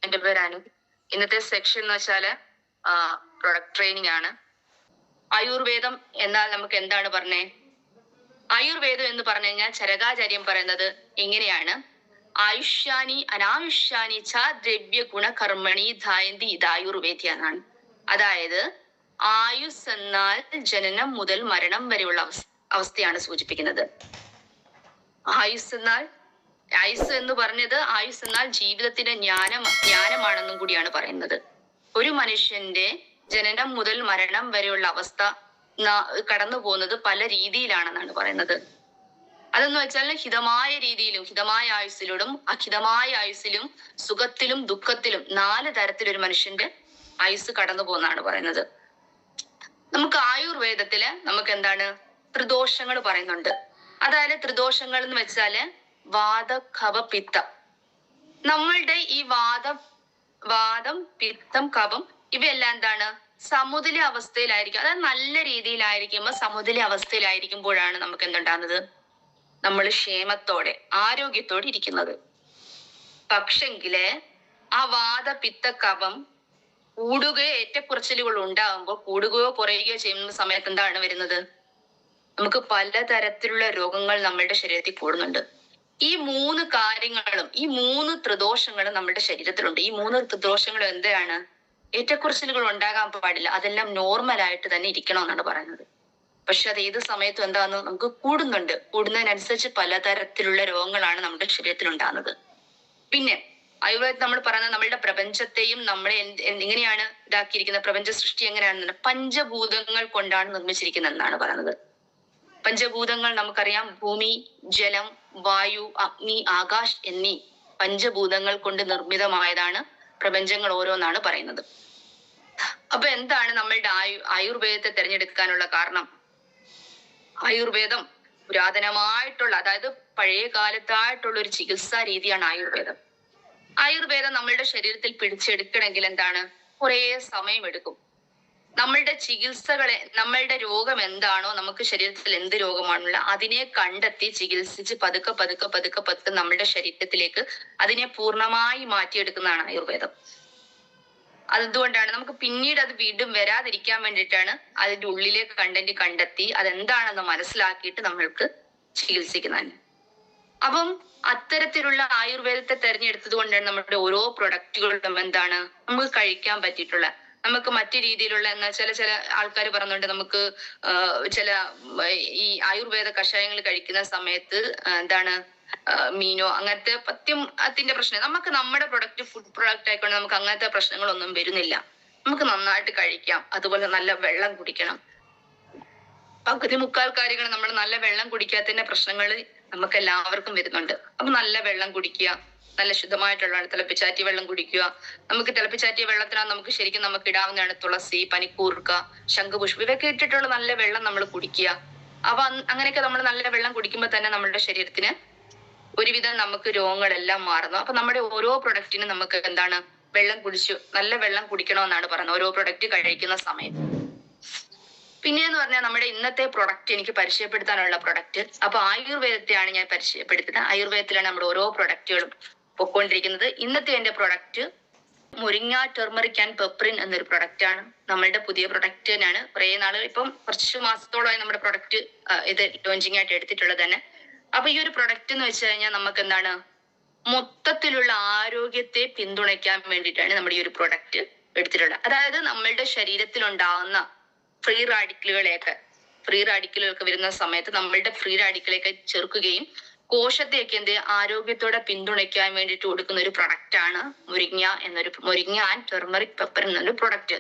എന്റെ പേര് അനു. ഇന്നത്തെ സെക്ഷൻ എന്ന് വെച്ചാല് പ്രൊഡക്റ്റ് ട്രെയിനിങ് ആണ്. ആയുർവേദം എന്നാൽ നമുക്ക് എന്താണ് പറഞ്ഞേ? ആയുർവേദം എന്ന് പറഞ്ഞു കഴിഞ്ഞാൽ ചരകാചാര്യം പറയുന്നത് എങ്ങനെയാണ്? ആയുഷ്യാനി അനായുഷ്യാനി ച ദ്രവ്യ ഗുണകർമ്മണി ധായന്തി ഇതായുർവേദ്യ എന്നാണ്. അതായത് ആയുസ് എന്നാൽ ജനനം മുതൽ മരണം വരെയുള്ള അവസ്ഥയാണ് സൂചിപ്പിക്കുന്നത്. ആയുസ് എന്ന് പറഞ്ഞത് ആയുസ് എന്നാൽ ജീവിതത്തിന്റെ ജ്ഞാനമാണെന്നും കൂടിയാണ് പറയുന്നത്. ഒരു മനുഷ്യന്റെ ജനനം മുതൽ മരണം വരെയുള്ള അവസ്ഥ കടന്നു പോകുന്നത് പല രീതിയിലാണെന്നാണ് പറയുന്നത്. അതെന്ന് വെച്ചാൽ ഹിതമായ രീതിയിലും ഹിതമായ ആയുസ്സിലും അഹിതമായ ആയുസ്സിലും സുഖത്തിലും ദുഃഖത്തിലും 4 തരത്തിലൊരു മനുഷ്യന്റെ ആയുസ് കടന്നു പോകുന്നതാണ് പറയുന്നത്. നമുക്ക് ആയുർവേദത്തില് നമുക്ക് എന്താണ് ത്രിദോഷങ്ങൾ പറയുന്നുണ്ട്. അതായത് ത്രിദോഷങ്ങൾ എന്ന് വെച്ചാല് വാത കഫ പിത്തം. നമ്മളുടെ ഈ വാദം പിത്തം കഫം ഇവയെല്ലാം എന്താണ് സമുതുല്യ അവസ്ഥയിലായിരിക്കും. അതായത് നല്ല രീതിയിലായിരിക്കുമ്പോൾ സമുതുല്യ അവസ്ഥയിലായിരിക്കുമ്പോഴാണ് നമുക്ക് എന്തുണ്ടാകുന്നത്? നമ്മൾ ക്ഷേമത്തോടെ ആരോഗ്യത്തോടെ ഇരിക്കുന്നത്. പക്ഷെങ്കില് ആ വാത പിത്ത കഫം കൂടുകയോ ഏറ്റക്കുറച്ചിലുകൾ ഉണ്ടാകുമ്പോൾ കൂടുകയോ കുറയുകയോ ചെയ്യുന്ന സമയത്ത് എന്താണ് വരുന്നത്? നമുക്ക് പലതരത്തിലുള്ള രോഗങ്ങൾ നമ്മുടെ ശരീരത്തിൽ കൂടുന്നുണ്ട്. ഈ 3 കാര്യങ്ങളും ഈ 3 ത്രിദോഷങ്ങളും നമ്മുടെ ശരീരത്തിലുണ്ട്. ഈ 3 ത്രിദോഷങ്ങളും എന്താണ്? ഏറ്റക്കുറച്ചിലുകൾ ഉണ്ടാകാൻ പാടില്ല. അതെല്ലാം നോർമലായിട്ട് തന്നെ ഇരിക്കണമെന്നാണ് പറയുന്നത്. പക്ഷെ അത് ഏത് സമയത്തും എന്താന്ന് നമുക്ക് കൂടുന്നുണ്ട്. കൂടുന്നതിനനുസരിച്ച് പലതരത്തിലുള്ള രോഗങ്ങളാണ് നമ്മുടെ ശരീരത്തിൽ ഉണ്ടാകുന്നത്. പിന്നെ ആയുർവേദം നമ്മൾ പറയുന്നത് നമ്മളുടെ പ്രപഞ്ചത്തെയും നമ്മളെ എങ്ങനെയാണ് ഇതാക്കിയിരിക്കുന്നത്? പ്രപഞ്ച സൃഷ്ടി എങ്ങനെയാണെന്ന് പഞ്ചഭൂതങ്ങൾ കൊണ്ടാണ് നിർമ്മിച്ചിരിക്കുന്നത് എന്നാണ് പറയുന്നത്. പഞ്ചഭൂതങ്ങൾ നമുക്കറിയാം. ഭൂമി, ജലം, വായു, അഗ്നി, ആകാശ് എന്നീ പഞ്ചഭൂതങ്ങൾ കൊണ്ട് നിർമ്മിതമായതാണ് പ്രപഞ്ചങ്ങൾ ഓരോന്നാണ് പറയുന്നത്. അപ്പൊ എന്താണ് നമ്മളുടെ ആയുർവേദത്തെ തിരഞ്ഞെടുക്കാനുള്ള കാരണം? ആയുർവേദം പുരാതനമായിട്ടുള്ള, അതായത് പഴയ കാലത്തായിട്ടുള്ള ഒരു ചികിത്സാ രീതിയാണ് ആയുർവേദം. ആയുർവേദം നമ്മളുടെ ശരീരത്തിൽ പിടിച്ചെടുക്കണമെങ്കിൽ എന്താണ്? കുറേ സമയമെടുക്കും. നമ്മളുടെ ചികിത്സകളെ, നമ്മളുടെ രോഗം എന്താണോ, നമുക്ക് ശരീരത്തിൽ എന്ത് രോഗമാണുള്ള അതിനെ കണ്ടെത്തി ചികിത്സിച്ച് പതുക്കെ നമ്മുടെ ശരീരത്തിലേക്ക് അതിനെ പൂർണ്ണമായി മാറ്റിയെടുക്കുന്നതാണ് ആയുർവേദം. അതുകൊണ്ടാണ് നമുക്ക് പിന്നീട് അത് വീണ്ടും വരാതിരിക്കാൻ വേണ്ടിയിട്ടാണ് അതിന്റെ ഉള്ളിലെ കണ്ടന്റ് കണ്ടെത്തി അതെന്താണെന്ന് മനസ്സിലാക്കിയിട്ട് നമ്മൾക്ക് ചികിത്സിക്കുന്നതാണ്. അപ്പം അത്തരത്തിലുള്ള ആയുർവേദത്തെ തെരഞ്ഞെടുത്തത് കൊണ്ടാണ് നമ്മുടെ ഓരോ പ്രൊഡക്റ്റുകളും എന്താണ് നമുക്ക് കഴിക്കാൻ പറ്റിയിട്ടുള്ള. നമുക്ക് മറ്റു രീതിയിലുള്ള ചില ആൾക്കാർ പറയുന്നുണ്ട് നമുക്ക് ചില ഈ ആയുർവേദ കഷായങ്ങൾ കഴിക്കുന്ന സമയത്ത് എന്താണ് മീനോ അങ്ങനത്തെ അതിന്റെ പ്രശ്നം. നമുക്ക് നമ്മുടെ പ്രൊഡക്റ്റ് ഫുഡ് പ്രൊഡക്റ്റ് ആയിക്കൊണ്ട് നമുക്ക് അങ്ങനത്തെ പ്രശ്നങ്ങളൊന്നും വരുന്നില്ല. നമുക്ക് നന്നായിട്ട് കഴിക്കാം. അതുപോലെ നല്ല വെള്ളം കുടിക്കണം. പകുതി മുക്കാൽ കാര്യങ്ങൾ നമ്മൾ നല്ല വെള്ളം കുടിക്കാത്തതിന്റെ പ്രശ്നങ്ങൾ നമുക്ക് എല്ലാവർക്കും വരുന്നുണ്ട്. അപ്പൊ നല്ല വെള്ളം കുടിക്കുക, നല്ല ശുദ്ധമായിട്ടുള്ള തിളപ്പിച്ചാറ്റിയ വെള്ളം കുടിക്കുക. നമുക്ക് തിളപ്പിച്ചാറ്റിയ വെള്ളത്തിനാണ് നമുക്ക് ശരിക്കും നമുക്ക് ഇടാവുന്നതാണ് തുളസി, പനിക്കൂർക്ക, ശംഖുപുഷ്പം ഇവയൊക്കെ ഇട്ടിട്ടുള്ള നല്ല വെള്ളം നമ്മൾ കുടിക്കുക. അപ്പൊ അങ്ങനെയൊക്കെ നമ്മൾ നല്ല വെള്ളം കുടിക്കുമ്പോൾ തന്നെ നമ്മുടെ ശരീരത്തിന് ഒരുവിധം നമുക്ക് രോഗങ്ങളെല്ലാം മാറുന്നു. അപ്പൊ നമ്മുടെ ഓരോ പ്രൊഡക്റ്റിനും നമുക്ക് എന്താണ് നല്ല വെള്ളം കുടിക്കണമെന്നാണ് പറയുന്നത് ഓരോ പ്രൊഡക്റ്റ് കഴിക്കുന്ന സമയത്ത്. പിന്നെയെന്ന് പറഞ്ഞാൽ നമ്മുടെ ഇന്നത്തെ പ്രൊഡക്റ്റ് എനിക്ക് പരിചയപ്പെടുത്താനുള്ള പ്രൊഡക്റ്റ്. അപ്പൊ ആയുർവേദത്തെയാണ് ഞാൻ പരിചയപ്പെടുത്തുന്നത്. ആയുർവേദത്തിലാണ് നമ്മുടെ ഓരോ പ്രൊഡക്റ്റുകളും പൊയ്ക്കൊണ്ടിരിക്കുന്നത്. ഇന്നത്തെ എന്റെ പ്രൊഡക്റ്റ് മുരിങ്ങ ടെർമറിക് ആൻഡ് പെപ്പറിൻ എന്നൊരു പ്രൊഡക്റ്റ് ആണ്. നമ്മളുടെ പുതിയ പ്രൊഡക്റ്റ് തന്നെയാണ്. കുറേ നാള് ഇപ്പം കുറച്ച് മാസത്തോളമായി നമ്മുടെ പ്രൊഡക്റ്റ് ഇത് ലോഞ്ചിങ് ആയിട്ട് എടുത്തിട്ടുള്ളത് തന്നെ. അപ്പൊ ഈ ഒരു പ്രൊഡക്റ്റ് എന്ന് വെച്ച് കഴിഞ്ഞാൽ നമുക്ക് എന്താണ് മൊത്തത്തിലുള്ള ആരോഗ്യത്തെ പിന്തുണയ്ക്കാൻ വേണ്ടിയിട്ടാണ് നമ്മുടെ ഈ ഒരു പ്രൊഡക്റ്റ് എടുത്തിട്ടുള്ളത്. അതായത് നമ്മളുടെ ശരീരത്തിൽ ഉണ്ടാകുന്ന ഫ്രീ റാഡിക്കലുകൾക്ക് വരുന്ന സമയത്ത് നമ്മളുടെ ഫ്രീ റാഡിക്കലൊക്കെ ചെറുക്കുകയും കോശത്തെയൊക്കെ ആരോഗ്യത്തോടെ പിന്തുണയ്ക്കാൻ വേണ്ടിയിട്ട് കൊടുക്കുന്ന ഒരു പ്രൊഡക്റ്റ് ആണ് മുരിങ്ങ ആൻഡ് ടെർമറിക് പെപ്പർ എന്നൊരു പ്രൊഡക്റ്റ്.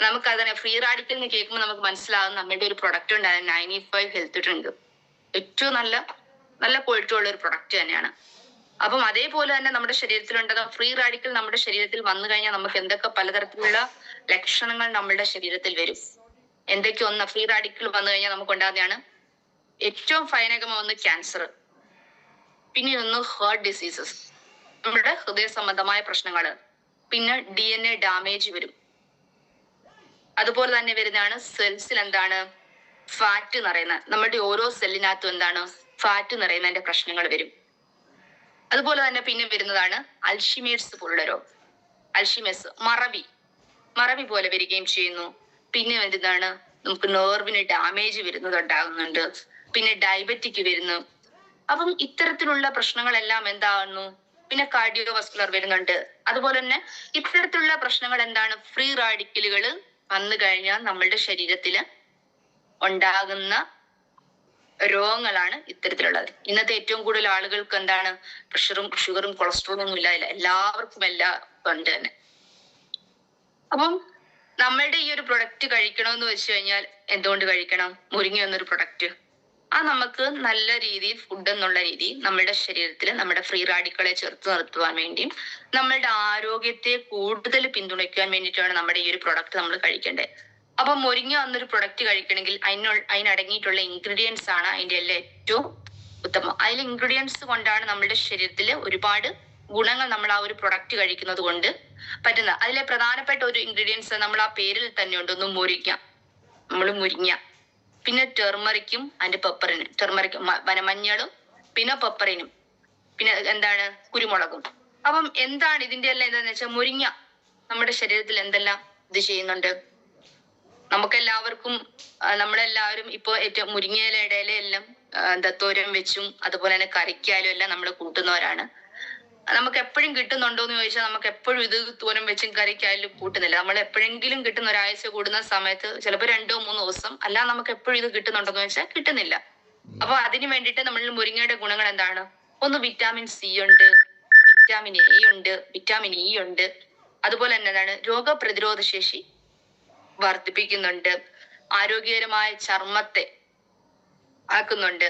നമുക്ക് അതിനെ ഫ്രീ റാഡിക്കൽ എന്ന് കേൾക്കുമ്പോൾ നമുക്ക് മനസ്സിലാകും നമ്മുടെ ഒരു പ്രൊഡക്റ്റ് ഉണ്ടായിരുന്നു 95 ഹെൽത്ത് ഡ്രിങ്ക്. ഏറ്റവും നല്ല ക്വാളിറ്റി ഉള്ള ഒരു പ്രൊഡക്റ്റ് തന്നെയാണ്. അപ്പം അതേപോലെ തന്നെ നമ്മുടെ ശരീരത്തിലുണ്ടാകുന്ന ഫ്രീ റാഡിക്കൽ നമ്മുടെ ശരീരത്തിൽ വന്നു കഴിഞ്ഞാൽ നമുക്ക് എന്തൊക്കെ പലതരത്തിലുള്ള ലക്ഷണങ്ങൾ നമ്മുടെ ശരീരത്തിൽ വരും. എന്തൊക്കെ ഫ്രീ റാഡിക്കൽ വന്നു കഴിഞ്ഞാൽ നമുക്ക് ഉണ്ടാകുന്നതാണ് ഏറ്റവും ഭയാനകമായ ക്യാൻസർ, പിന്നെ ഹാർട്ട് ഡിസീസസ്, നമ്മുടെ ഹൃദയ സംബന്ധമായ പ്രശ്നങ്ങൾ, പിന്നെ DNA ഡാമേജ് വരും. അതുപോലെ തന്നെ വരുന്നതാണ് സെൽസിൽ എന്താണ് ഫാറ്റ് നിറയുന്ന, നമ്മുടെ ഓരോ സെല്ലിനകത്തും എന്താണ് ഫാറ്റ് നിറയുന്നതിന്റെ പ്രശ്നങ്ങൾ വരും. അതുപോലെ തന്നെ പിന്നെ വരുന്നതാണ് അൽഷിമേഴ്സ് പോലുള്ള രോഗം. അൽഷിമേഴ്സ്, മറവി പോലെ വരികയും ചെയ്യുന്നു. പിന്നെ എന്താണ്, നമുക്ക് നെർവിന് ഡാമേജ് ഉണ്ടാകുന്നുണ്ട്. പിന്നെ ഡയബറ്റിക് വരുന്നു. അപ്പം ഇത്തരത്തിലുള്ള പ്രശ്നങ്ങളെല്ലാം എന്താകുന്നു, പിന്നെ കാർഡിയോവാസ്കുലർ വരുന്നുണ്ട്. അതുപോലെ തന്നെ ഇത്തരത്തിലുള്ള പ്രശ്നങ്ങൾ എന്താണ്, ഫ്രീ റാഡിക്കലുകൾ വന്നു കഴിഞ്ഞാൽ നമ്മളുടെ ശരീരത്തില് ഉണ്ടാകുന്ന രോഗങ്ങളാണ് ഇത്തരത്തിലുള്ളത്. ഇന്നത്തെ ഏറ്റവും കൂടുതൽ ആളുകൾക്ക് എന്താണ്, പ്രഷറും ഷുഗറും കൊളസ്ട്രോളും ഒന്നും ഇല്ല, എല്ലാവർക്കും എല്ലാം ഉണ്ട് തന്നെ. അപ്പം നമ്മളുടെ ഈ ഒരു പ്രൊഡക്റ്റ് കഴിക്കണമെന്ന് വെച്ച് കഴിഞ്ഞാൽ എന്തുകൊണ്ട് കഴിക്കണം? മുരിങ്ങ എന്നൊരു പ്രൊഡക്റ്റ് നമുക്ക് നല്ല രീതിയിൽ ഫുഡ് എന്നുള്ള രീതിയിൽ നമ്മുടെ ശരീരത്തിൽ നമ്മുടെ ഫ്രീ റാഡിക്കളെ ചെറുത്ത് നിർത്തുവാൻ വേണ്ടിയും നമ്മളുടെ ആരോഗ്യത്തെ കൂടുതൽ പിന്തുണയ്ക്കാൻ വേണ്ടിയിട്ടാണ് നമ്മുടെ ഈ ഒരു പ്രൊഡക്റ്റ് നമ്മൾ കഴിക്കേണ്ടത്. അപ്പൊ മുരിങ്ങ എന്നൊരു പ്രൊഡക്റ്റ് കഴിക്കണമെങ്കിൽ അതിനടങ്ങിയിട്ടുള്ള ഇൻഗ്രീഡിയൻസ് ആണ് അതിന്റെ എല്ലാം ഏറ്റവും ഉത്തമം. അതിൽ ഇൻഗ്രീഡിയൻസ് കൊണ്ടാണ് നമ്മുടെ ശരീരത്തിൽ ഒരുപാട് ഗുണങ്ങൾ നമ്മൾ ആ ഒരു പ്രൊഡക്റ്റ് കഴിക്കുന്നത് കൊണ്ട് പറ്റുന്ന. അതിലെ പ്രധാനപ്പെട്ട ഒരു ഇൻഗ്രീഡിയൻസ് നമ്മൾ ആ പേരിൽ തന്നെ ഉണ്ട്. ഒന്ന് മുരിങ്ങ, പിന്നെ ടെർമറിക്കും അതിന്റെ പെപ്പറിനും, ടെർമറിക്കും വനമഞ്ഞളും പിന്നെ പെപ്പറിനും, പിന്നെ എന്താണ്, കുരുമുളകും. അപ്പം എന്താണ് ഇതിന്റെ എല്ലാം എന്താന്ന് വെച്ചാൽ, മുരിങ്ങ നമ്മുടെ ശരീരത്തിൽ എന്തെല്ലാം ഇത് ചെയ്യുന്നുണ്ട്. നമുക്കെല്ലാവർക്കും നമ്മളെല്ലാവരും ഇപ്പൊ ഏറ്റവും മുരിങ്ങയിലയുടെ ഇലയെല്ലാം തോരൻ വെച്ചും അതുപോലെ തന്നെ കറിക്കാലും എല്ലാം നമ്മൾ കൂട്ടുന്നവരാണ്. നമുക്ക് എപ്പോഴും കിട്ടുന്നുണ്ടോ എന്ന് ചോദിച്ചാൽ നമുക്ക് എപ്പോഴും ഇത് തോരൻ വെച്ചും കറിക്കായാലും കൂട്ടുന്നില്ല. നമ്മൾ എപ്പോഴെങ്കിലും കിട്ടുന്ന ഒരാഴ്ച കൂടുന്ന സമയത്ത് ചിലപ്പോൾ 2-3 ദിവസം, അല്ല നമുക്ക് എപ്പോഴും ഇത് കിട്ടുന്നുണ്ടോ എന്ന് ചോദിച്ചാൽ കിട്ടുന്നില്ല. അപ്പൊ അതിന് വേണ്ടിയിട്ട് നമ്മൾ മുരിങ്ങയുടെ ഗുണങ്ങൾ എന്താണ്? ഒന്ന് വിറ്റാമിൻ സി ഉണ്ട്, വിറ്റാമിൻ എ ഉണ്ട്, വിറ്റാമിൻ ഇ ഉണ്ട്. അതുപോലെ തന്നെ എന്താണ്, രോഗപ്രതിരോധ ശേഷി വർദ്ധിപ്പിക്കുന്നുണ്ട്, ആരോഗ്യകരമായ ചർമ്മത്തെ ആക്കുന്നുണ്ട്.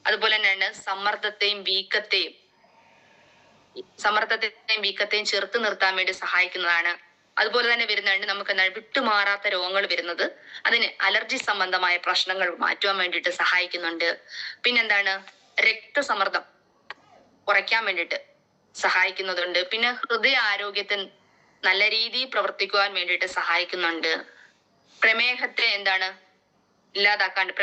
അതുപോലെ തന്നെയാണ് സമ്മർദ്ദത്തെയും വീക്കത്തെയും ചെറുത്ത് നിർത്താൻ വേണ്ടി സഹായിക്കുന്നതാണ്. അതുപോലെ തന്നെ വരുന്നുണ്ട് നമുക്ക് എന്താണ്, വിട്ടുമാറാത്ത രോഗങ്ങൾ വരുന്നത് അതിന് അലർജി സംബന്ധമായ പ്രശ്നങ്ങൾ മാറ്റുവാൻ വേണ്ടിയിട്ട് സഹായിക്കുന്നുണ്ട്. പിന്നെന്താണ്, രക്തസമ്മർദ്ദം കുറയ്ക്കാൻ വേണ്ടിയിട്ട് സഹായിക്കുന്നതുണ്ട്. പിന്നെ ഹൃദയ ആരോഗ്യത്തിന് നല്ല രീതിയിൽ പ്രവർത്തിക്കുവാൻ വേണ്ടിയിട്ട് സഹായിക്കുന്നുണ്ട്. പ്രമേഹത്തെ ഇല്ലാതാക്കാണ്ട്,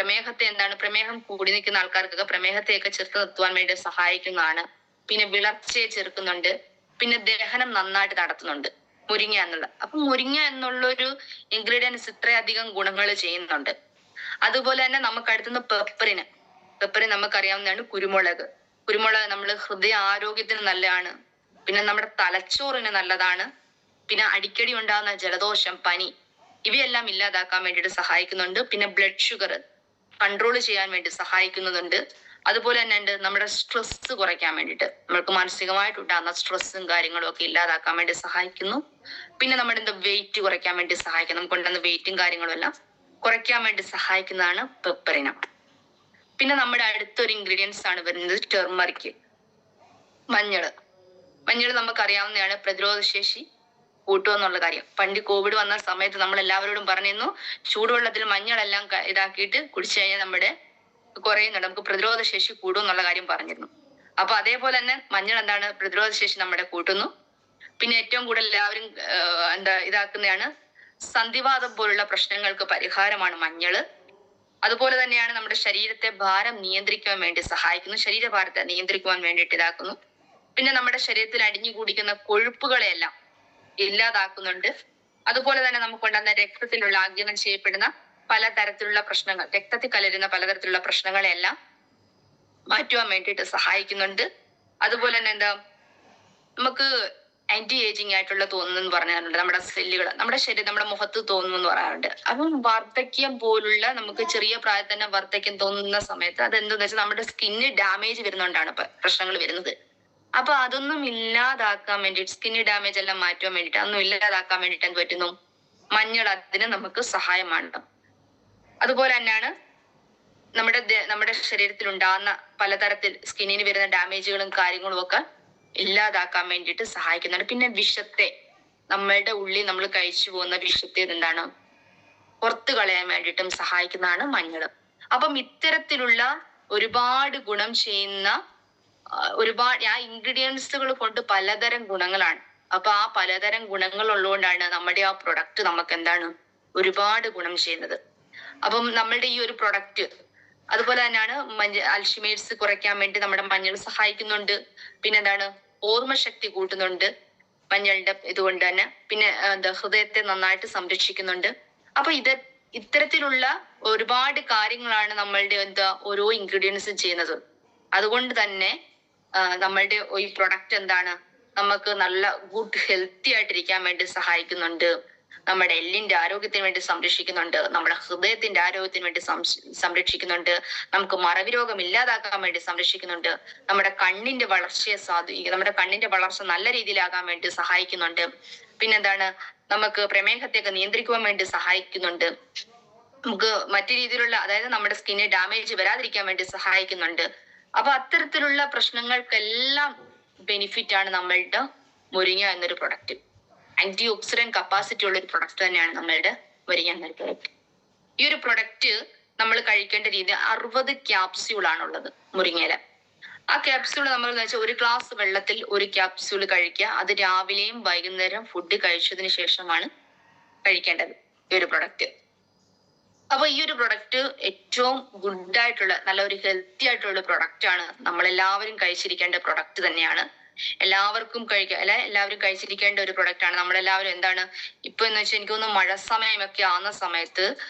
പ്രമേഹം കൂടി നിൽക്കുന്ന ആൾക്കാർക്കൊക്കെ പ്രമേഹത്തെയൊക്കെ ചെറുത്ത് നിർത്തുവാൻ വേണ്ടി സഹായിക്കുന്നതാണ്. പിന്നെ വിളർച്ചയെ ചെറുക്കുന്നുണ്ട്. പിന്നെ ദഹനം നന്നായിട്ട് നടത്തുന്നുണ്ട് മുരിങ്ങ എന്നുള്ള. അപ്പൊ മുരിങ്ങ എന്നുള്ളൊരു ഇൻഗ്രീഡിയൻസ് ഇത്രയധികം ഗുണങ്ങൾ ചെയ്യുന്നുണ്ട്. അതുപോലെ തന്നെ നമുക്ക് അടുത്തുനിന്ന് പെപ്പറിൻ നമുക്കറിയാവുന്നതാണ്. കുരുമുളക് നമ്മൾ ഹൃദയ ആരോഗ്യത്തിന് നല്ലതാണ്. പിന്നെ നമ്മുടെ തലച്ചോറിന് നല്ലതാണ്. പിന്നെ അടിക്കടി ഉണ്ടാകുന്ന ജലദോഷം, പനി ഇവയെല്ലാം ഇല്ലാതാക്കാൻ വേണ്ടിയിട്ട് സഹായിക്കുന്നുണ്ട്. പിന്നെ ബ്ലഡ് ഷുഗർ കൺട്രോൾ ചെയ്യാൻ വേണ്ടി സഹായിക്കുന്നുണ്ട്. അതുപോലെ തന്നെ ഉണ്ട് നമ്മുടെ സ്ട്രെസ് കുറയ്ക്കാൻ വേണ്ടിയിട്ട്, നമ്മൾക്ക് മാനസികമായിട്ട് ഉണ്ടാകുന്ന സ്ട്രെസ്സും കാര്യങ്ങളും ഒക്കെ ഇല്ലാതാക്കാൻ വേണ്ടി സഹായിക്കുന്നു. പിന്നെ നമ്മുടെ വെയിറ്റ് കുറയ്ക്കാൻ വേണ്ടി സഹായിക്കും. നമുക്ക് ഉണ്ടാകുന്ന വെയിറ്റും കാര്യങ്ങളും എല്ലാം കുറയ്ക്കാൻ വേണ്ടി സഹായിക്കുന്നതാണ് പെപ്പറിന. പിന്നെ നമ്മുടെ അടുത്തൊരു ഇൻഗ്രീഡിയൻസ് ആണ് വരുന്നത് ടെർമറിക്, മഞ്ഞൾ നമുക്കറിയാവുന്നതാണ് പ്രതിരോധ ശേഷി കൂട്ടുമെന്നുള്ള കാര്യം. പണ്ട് കോവിഡ് വന്ന സമയത്ത് നമ്മൾ എല്ലാവരോടും പറഞ്ഞിരുന്നു, ചൂടുവെള്ളത്തിൽ മഞ്ഞളെല്ലാം ഇതാക്കിയിട്ട് കുടിച്ചു കഴിഞ്ഞാൽ നമ്മുടെ കുറയുന്നുണ്ട്, നമുക്ക് പ്രതിരോധ ശേഷി കൂടും എന്നുള്ള കാര്യം പറഞ്ഞിരുന്നു. അപ്പൊ അതേപോലെ തന്നെ മഞ്ഞൾ എന്താണ്, പ്രതിരോധ ശേഷി നമ്മുടെ കൂട്ടുന്നു. പിന്നെ ഏറ്റവും കൂടുതൽ എല്ലാവരും ഇതാക്കുന്നതാണ് സന്ധിവാതം പോലുള്ള പ്രശ്നങ്ങൾക്ക് പരിഹാരമാണ് മഞ്ഞള്. അതുപോലെ തന്നെയാണ് നമ്മുടെ ശരീരത്തെ ഭാരം നിയന്ത്രിക്കുവാൻ വേണ്ടി സഹായിക്കുന്നു, ശരീരഭാരത്തെ നിയന്ത്രിക്കുവാൻ വേണ്ടിയിട്ട് ഇതാക്കുന്നു. പിന്നെ നമ്മുടെ ശരീരത്തിൽ അടിഞ്ഞുകൂടിക്കുന്ന കൊഴുപ്പുകളെയെല്ലാം ഇല്ലാതാക്കുന്നുണ്ട്. അതുപോലെ തന്നെ നമുക്കുണ്ടാകുന്ന രക്തത്തിലുള്ള ആഗിരണം ചെയ്യപ്പെടുന്ന പലതരത്തിലുള്ള പ്രശ്നങ്ങൾ, രക്തത്തിൽ കലരുന്ന പലതരത്തിലുള്ള പ്രശ്നങ്ങളെല്ലാം മാറ്റുവാൻ വേണ്ടിയിട്ട് സഹായിക്കുന്നുണ്ട്. അതുപോലെ തന്നെ നമുക്ക് ആന്റി ഏജിങ് ആയിട്ടുള്ള തോന്നുന്നു പറയാറുണ്ട്. നമ്മുടെ സെല്ലുകൾ നമ്മുടെ ശരീരം നമ്മുടെ മുഖത്ത് തോന്നുന്നു എന്ന് പറയാറുണ്ട്. അപ്പം വാർദ്ധക്യം പോലുള്ള നമുക്ക് ചെറിയ പ്രായത്തിൽ തന്നെ വാർദ്ധക്യം തോന്നുന്ന സമയത്ത് അതെന്താന്ന് വെച്ചാൽ നമ്മുടെ സ്കിന്ന് ഡാമേജ് വരുന്നോണ്ടാണ് പ്രശ്നങ്ങൾ വരുന്നത്. അപ്പൊ അതൊന്നും ഇല്ലാതാക്കാൻ വേണ്ടിയിട്ട്, സ്കിന്ന് ഡാമേജ് എല്ലാം മാറ്റുവാൻ വേണ്ടിയിട്ട്, അതൊന്നും ഇല്ലാതാക്കാൻ വേണ്ടിയിട്ട് എന്ത് പറ്റുന്നു, മഞ്ഞൾ അതിന് നമുക്ക് സഹായമാണ്. അതുപോലെ തന്നെയാണ് നമ്മുടെ ശരീരത്തിൽ ഉണ്ടാകുന്ന പലതരത്തിൽ സ്കിന്നിന് വരുന്ന ഡാമേജുകളും കാര്യങ്ങളും ഒക്കെ ഇല്ലാതാക്കാൻ വേണ്ടിയിട്ട് സഹായിക്കുന്നുണ്ട്. പിന്നെ വിഷത്തെ, നമ്മളുടെ ഉള്ളിൽ നമ്മൾ കഴിച്ചു പോകുന്ന വിഷത്തെ പുറത്തു കളയാൻ വേണ്ടിയിട്ടും സഹായിക്കുന്നതാണ് മഞ്ഞൾ. അപ്പം ഇത്തരത്തിലുള്ള ഒരുപാട് ഗുണം ചെയ്യുന്ന ആ ഇൻഗ്രീഡിയൻസുകൾ കൊണ്ട് പലതരം ഗുണങ്ങളാണ്. അപ്പൊ ആ പലതരം ഗുണങ്ങൾ ഉള്ളതുകൊണ്ടാണ് നമ്മുടെ ആ പ്രൊഡക്റ്റ് നമുക്ക് ഒരുപാട് ഗുണം ചെയ്യുന്നത്. അപ്പം നമ്മളുടെ ഈ ഒരു പ്രൊഡക്റ്റ് അതുപോലെ തന്നെയാണ് അൽഷിമേഴ്സ് കുറയ്ക്കാൻ വേണ്ടി നമ്മുടെ മഞ്ഞൾ സഹായിക്കുന്നുണ്ട്. പിന്നെ ഓർമ്മശക്തി കൂട്ടുന്നുണ്ട്. മഞ്ഞളുടെ ഇതുകൊണ്ട് തന്നെ. പിന്നെ ഹൃദയത്തെ നന്നായിട്ട് സംരക്ഷിക്കുന്നുണ്ട്. അപ്പൊ ഇത്തരത്തിലുള്ള ഒരുപാട് കാര്യങ്ങളാണ് നമ്മളുടെ ഓരോ ഇൻഗ്രീഡിയൻസും ചെയ്യുന്നത്. അതുകൊണ്ട് തന്നെ നമ്മളുടെ ഈ പ്രൊഡക്റ്റ് എന്താണ്, നമുക്ക് നല്ല ഗുഡ് ഹെൽത്തി ആയിട്ടിരിക്കാൻ വേണ്ടി സഹായിക്കുന്നുണ്ട്. നമ്മുടെ എല്ലിന്റെ ആരോഗ്യത്തിന് വേണ്ടി സംരക്ഷിക്കുന്നുണ്ട്. നമ്മുടെ ഹൃദയത്തിന്റെ ആരോഗ്യത്തിന് വേണ്ടി സംരക്ഷിക്കുന്നുണ്ട്. നമുക്ക് മറവി രോഗം ഇല്ലാതാക്കാൻ വേണ്ടി സംരക്ഷിക്കുന്നുണ്ട്. നമ്മുടെ കണ്ണിന്റെ വളർച്ചയെ നമ്മുടെ കണ്ണിന്റെ വളർച്ച നല്ല രീതിയിലാകാൻ വേണ്ടി സഹായിക്കുന്നുണ്ട്. പിന്നെന്താണ്, നമുക്ക് പ്രമേഹത്തെയൊക്കെ നിയന്ത്രിക്കുവാൻ വേണ്ടി സഹായിക്കുന്നുണ്ട്. നമുക്ക് മറ്റു രീതിയിലുള്ള, അതായത് നമ്മുടെ സ്കിന്നിന് ഡാമേജ് വരാതിരിക്കാൻ വേണ്ടി സഹായിക്കുന്നുണ്ട്. അപ്പൊ അത്തരത്തിലുള്ള പ്രശ്നങ്ങൾക്കെല്ലാം ബെനിഫിറ്റ് ആണ് നമ്മളുടെ മുരിങ്ങ എന്നൊരു പ്രൊഡക്റ്റ്. ആന്റി ഓക്സിഡന്റ് കപ്പാസിറ്റി ഉള്ള ഒരു പ്രൊഡക്റ്റ് തന്നെയാണ് നമ്മളുടെ മുരിങ്ങ എന്നൊരു പ്രൊഡക്റ്റ്. ഈ ഒരു പ്രൊഡക്റ്റ് നമ്മൾ കഴിക്കേണ്ട രീതി 60 ക്യാപ്സ്യൂൾ ആണുള്ളത് മുരിങ്ങയില. ആ ക്യാപ്സ്യൂൾ നമ്മൾ വെച്ചാൽ 1 ഗ്ലാസ് വെള്ളത്തിൽ 1 ക്യാപ്സ്യൂൾ കഴിക്കുക. അത് രാവിലെയും വൈകുന്നേരം ഫുഡ് കഴിച്ചതിന് ശേഷമാണ് കഴിക്കേണ്ടത് ഈ ഒരു പ്രൊഡക്റ്റ്. അപ്പൊ ഈ ഒരു പ്രൊഡക്റ്റ് ഏറ്റവും ഗുഡ് ആയിട്ടുള്ള, നല്ല ഒരു ഹെൽത്തി ആയിട്ടുള്ള പ്രൊഡക്റ്റ് ആണ്. നമ്മളെല്ലാവരും കഴിച്ചിരിക്കേണ്ട പ്രൊഡക്റ്റ് തന്നെയാണ്. എല്ലാവർക്കും എല്ലാവരും കഴിച്ചിരിക്കേണ്ട ഒരു പ്രൊഡക്റ്റ് ആണ്. നമ്മളെല്ലാവരും എന്താണ് ഇപ്പൊ എന്ന് വെച്ചാൽ, എനിക്ക് തോന്നുന്നു മഴ സമയമൊക്കെ ആവുന്ന സമയത്ത്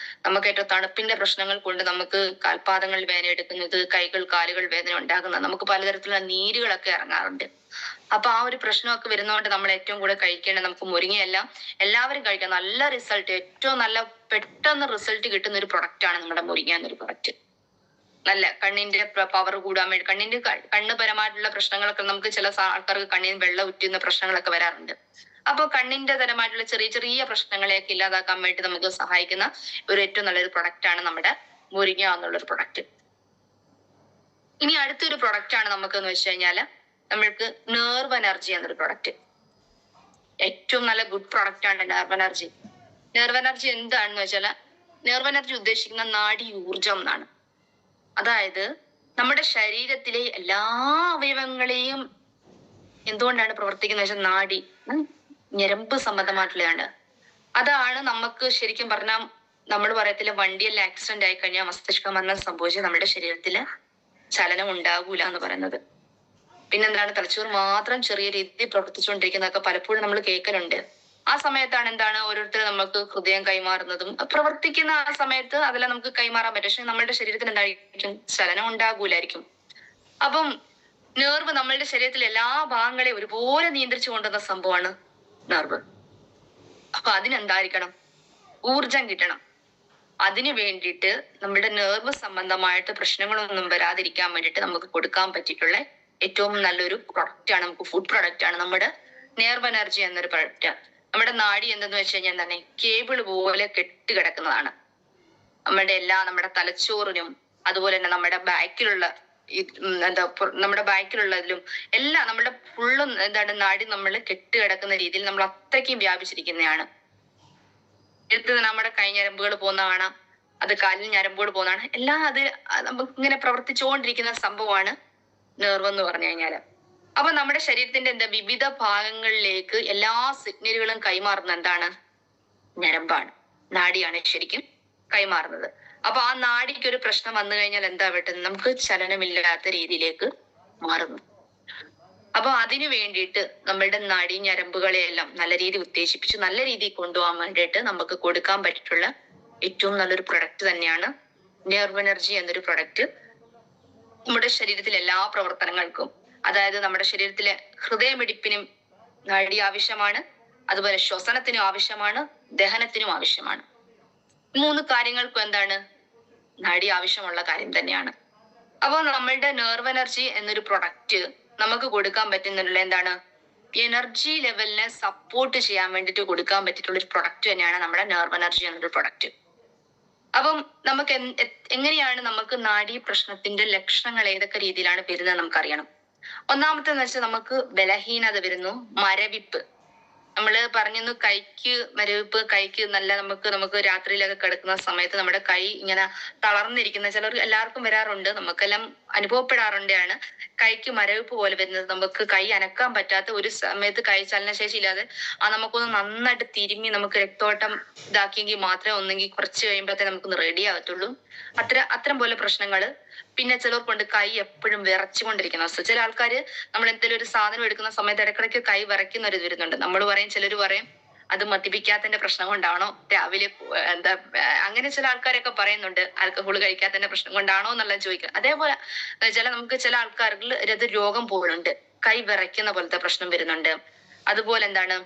നമുക്ക് ഏറ്റവും തണുപ്പിന്റെ പ്രശ്നങ്ങൾ കൊണ്ട് നമുക്ക് കാൽപാദങ്ങളിൽ വേദന എടുക്കുന്നത്, കൈകൾ കാലുകൾ വേദന ഉണ്ടാകുന്നത്, നമുക്ക് പലതരത്തിലുള്ള നീരുകളൊക്കെ ഇറങ്ങാറുണ്ട്. അപ്പൊ ആ ഒരു പ്രശ്നമൊക്കെ വരുന്നതുകൊണ്ട് നമ്മൾ ഏറ്റവും കൂടുതൽ കഴിക്കേണ്ടത് നമുക്ക് മുരിങ്ങയെല്ലാം എല്ലാവരും കഴിക്കാം. നല്ല റിസൾട്ട്, ഏറ്റവും നല്ല പെട്ടെന്ന് റിസൾട്ട് കിട്ടുന്ന ഒരു പ്രൊഡക്റ്റ് ആണ് നമ്മുടെ മുരിങ്ങ എന്നൊരു പ്രൊഡക്റ്റ്. നല്ല കണ്ണിന്റെ പവർ കൂടാൻ വേണ്ടി, കണ്ണ് പരമായിട്ടുള്ള പ്രശ്നങ്ങളൊക്കെ, നമുക്ക് ചില ആൾക്കാർക്ക് കണ്ണിന് വെള്ളം ഉറ്റുന്ന പ്രശ്നങ്ങളൊക്കെ വരാറുണ്ട്. അപ്പൊ കണ്ണിന്റെ തരമായിട്ടുള്ള ചെറിയ ചെറിയ പ്രശ്നങ്ങളെയൊക്കെ ഇല്ലാതാക്കാൻ വേണ്ടി നമുക്ക് സഹായിക്കുന്ന ഒരു ഏറ്റവും നല്ലൊരു പ്രൊഡക്റ്റ് ആണ് നമ്മുടെ മുരിങ്ങ എന്നുള്ളൊരു പ്രൊഡക്റ്റ്. ഇനി അടുത്തൊരു പ്രൊഡക്റ്റ് ആണ് നമുക്ക് എന്ന് വെച്ച് കഴിഞ്ഞാല്, നമ്മൾക്ക് നെർവ് എനർജി എന്നൊരു പ്രൊഡക്റ്റ്. ഏറ്റവും നല്ല ഗുഡ് പ്രൊഡക്റ്റ് ആണ് നെർവ് എനർജി. നെർവ് എനർജി എന്താണെന്ന് വെച്ചാൽ, നെർവ് എനർജി ഉദ്ദേശിക്കുന്ന നാഡി ഊർജം എന്നാണ്. അതായത് നമ്മുടെ ശരീരത്തിലെ എല്ലാ അവയവങ്ങളെയും എന്തുകൊണ്ടാണ് പ്രവർത്തിക്കുന്നത് വെച്ചാൽ, നാഡി ഞരമ്പ് സംബന്ധമായിട്ടുള്ളതാണ്. അതാണ് നമുക്ക് ശരിക്കും പറഞ്ഞാൽ, നമ്മൾ പറയത്തില്ല വണ്ടിയെല്ലാം ആക്സിഡന്റ് ആയി കഴിഞ്ഞാൽ മസ്തിഷ്ക മരണം സംഭവിച്ച് നമ്മുടെ ശരീരത്തില് ചലനം ഉണ്ടാകൂല എന്ന് പറയുന്നത്. പിന്നെന്താണ്, തലച്ചോറ് മാത്രം ചെറിയ രീതിയിൽ പ്രവർത്തിച്ചുകൊണ്ടിരിക്കുന്നതൊക്കെ പലപ്പോഴും നമ്മൾ കേൾക്കലുണ്ട്. ആ സമയത്താണ് എന്താണ് ഓരോരുത്തർ നമുക്ക് ഹൃദയം കൈമാറുന്നതും പ്രവർത്തിക്കുന്ന ആ സമയത്ത് അതെല്ലാം നമുക്ക് കൈമാറാൻ പറ്റും. പക്ഷെ നമ്മളുടെ ശരീരത്തിന് എന്തായിരിക്കും, ചലനം ഉണ്ടാകൂലായിരിക്കും. അപ്പം നെർവ് നമ്മളുടെ ശരീരത്തിലെ എല്ലാ ഭാഗങ്ങളെയും ഒരുപോലെ നിയന്ത്രിച്ചു കൊണ്ടുവന്ന സംഭവമാണ് നെർവ്. അപ്പൊ അതിനെന്തായിരിക്കണം, ഊർജം കിട്ടണം. അതിനു വേണ്ടിയിട്ട് നമ്മുടെ നെർവ് സംബന്ധമായിട്ട് പ്രശ്നങ്ങളൊന്നും വരാതിരിക്കാൻ വേണ്ടിയിട്ട് നമുക്ക് കൊടുക്കാൻ പറ്റിയിട്ടുള്ള ഏറ്റവും നല്ലൊരു പ്രൊഡക്റ്റ് ആണ്, നമുക്ക് ഫുഡ് പ്രൊഡക്റ്റ് ആണ് നമ്മുടെ നെർവ് എനർജി എന്നൊരു പ്രൊഡക്റ്റ്. നമ്മുടെ നാഡി എന്തെന്ന് വെച്ച് കഴിഞ്ഞാൽ എന്താണ്, കേബിൾ പോലെ കെട്ടുകിടക്കുന്നതാണ്. നമ്മുടെ തലച്ചോറിനും അതുപോലെ തന്നെ നമ്മുടെ ബാക്കിലുള്ള നമ്മുടെ ബാക്കിലുള്ളതിലും എല്ലാം നമ്മുടെ ഫുള്ളും നാഡി നമ്മൾ കെട്ടുകിടക്കുന്ന രീതിയിൽ നമ്മൾ അത്രയ്ക്കും വ്യാപിച്ചിരിക്കുന്നതാണ്. എടുത്ത് നമ്മുടെ കൈ ഞരമ്പുകൾ പോകുന്ന കാണാം, അത് കാലിൽ ഞരമ്പുകൾ പോകുന്നതാണ്. എല്ലാം അത് നമുക്ക് ഇങ്ങനെ പ്രവർത്തിച്ചുകൊണ്ടിരിക്കുന്ന സംഭവമാണ് നെർവ് എന്ന് പറഞ്ഞു കഴിഞ്ഞാല്. അപ്പൊ നമ്മുടെ ശരീരത്തിന്റെ വിവിധ ഭാഗങ്ങളിലേക്ക് എല്ലാ സിഗ്നലുകളും കൈമാറുന്ന എന്താണ്, ഞരമ്പാണ്, നാഡിയാണ് ശരിക്കും കൈമാറുന്നത്. അപ്പൊ ആ നാഡിക്ക് ഒരു പ്രശ്നം വന്നു കഴിഞ്ഞാൽ എന്താ പറ്റുന്നത്, നമുക്ക് ചലനമില്ലാത്ത രീതിയിലേക്ക് മാറുന്നു. അപ്പൊ അതിനു വേണ്ടിയിട്ട് നമ്മളുടെ നാഡി ഞരമ്പുകളെയെല്ലാം നല്ല രീതിയിൽ ഉത്തേജിപ്പിച്ച് നല്ല രീതിയിൽ കൊണ്ടുപോകാൻ വേണ്ടിയിട്ട് നമുക്ക് കൊടുക്കാൻ പറ്റിയിട്ടുള്ള ഏറ്റവും നല്ലൊരു പ്രൊഡക്റ്റ് തന്നെയാണ് നെർവ് എനർജി എന്നൊരു പ്രൊഡക്റ്റ്. നമ്മുടെ ശരീരത്തിലെ എല്ലാ പ്രവർത്തനങ്ങൾക്കും, അതായത് നമ്മുടെ ശരീരത്തിലെ ഹൃദയമിടിപ്പിനും നാഡി ആവശ്യമാണ്, അതുപോലെ ശ്വസനത്തിനും ആവശ്യമാണ്, ദഹനത്തിനും ആവശ്യമാണ്. 3 കാര്യങ്ങൾക്കും എന്താണ്, നാഡി ആവശ്യമുള്ള കാര്യം തന്നെയാണ്. അപ്പോൾ നമ്മളുടെ നെർവ് എനർജി എന്നൊരു പ്രൊഡക്റ്റ് നമുക്ക് കൊടുക്കാൻ പറ്റുന്നുള്ള എന്താണ്, എനർജി ലെവലിനെ സപ്പോർട്ട് ചെയ്യാൻ വേണ്ടിയിട്ട് കൊടുക്കാൻ പറ്റിയിട്ടുള്ള ഒരു പ്രൊഡക്റ്റ് തന്നെയാണ് നമ്മുടെ നെർവ് എനർജി എന്നൊരു പ്രൊഡക്റ്റ്. അപ്പം നമുക്ക് എങ്ങനെയാണ് നമുക്ക് നാഡീ പ്രശ്നത്തിന്റെ ലക്ഷണങ്ങൾ ഏതൊക്കെ രീതിയിലാണ് വരുന്നത് നമുക്കറിയണം. ഒന്നാമത്തെന്ന് വെച്ചാൽ നമുക്ക് ബലഹീനത വരുന്നു, മരവിപ്പ്. നമ്മള് പറഞ്ഞു കൈക്ക് മരവിപ്പ്, കൈക്ക് നല്ല നമുക്ക് രാത്രിയിലൊക്കെ കിടക്കുന്ന സമയത്ത് നമ്മുടെ കൈ ഇങ്ങനെ തളർന്നിരിക്കുന്ന എല്ലാവർക്കും വരാറുണ്ട്, നമുക്കെല്ലാം അനുഭവപ്പെടാറുണ്ടാണ്. കൈക്ക് മരവിപ്പ് പോലെ വരുന്നത്, നമുക്ക് കൈ അനക്കാൻ പറ്റാത്ത ഒരു സമയത്ത്, കൈ ചലനശേഷി ഇല്ലാതെ നമുക്കൊന്ന് നന്നായിട്ട് തിരുമ്മി നമുക്ക് രക്തോട്ടം ഇതാക്കിയെങ്കിൽ മാത്രമേ ഒന്നെങ്കിൽ കുറച്ച് കഴിയുമ്പോഴത്തേ നമുക്കൊന്ന് റെഡി ആകത്തുള്ളൂ. അത്തരം പോലെ പ്രശ്നങ്ങള്. പിന്നെ ചിലർക്കുണ്ട് കൈ എപ്പോഴും വിറച്ചുകൊണ്ടിരിക്കുന്ന അവസ്ഥ. ചില ആൾക്കാര് നമ്മൾ എന്തെങ്കിലും ഒരു സാധനം എടുക്കുന്ന സമയത്ത് ഇടയ്ക്കിടയ്ക്ക് കൈ വിറയ്ക്കുന്ന ഒരു ഇത് വരുന്നുണ്ട്. നമ്മൾ പറയും, ചിലർ പറയും അത് മദ്യപിക്കാത്തതിന്റെ പ്രശ്നം കൊണ്ടാണോ, രാവിലെ എന്താ അങ്ങനെ ചില ആൾക്കാരൊക്കെ പറയുന്നുണ്ട്, ആൽക്കഹോൾ കഴിക്കാത്തതിന്റെ പ്രശ്നം കൊണ്ടാണോ എന്നുള്ളത് ചോദിക്കുക. അതേപോലെ നമുക്ക് ചില ആൾക്കാരിൽ അത് രോഗം പോലുണ്ട്, കൈ വിറയ്ക്കുന്ന പോലത്തെ പ്രശ്നം വരുന്നുണ്ട്. അതുപോലെ എന്താണ്,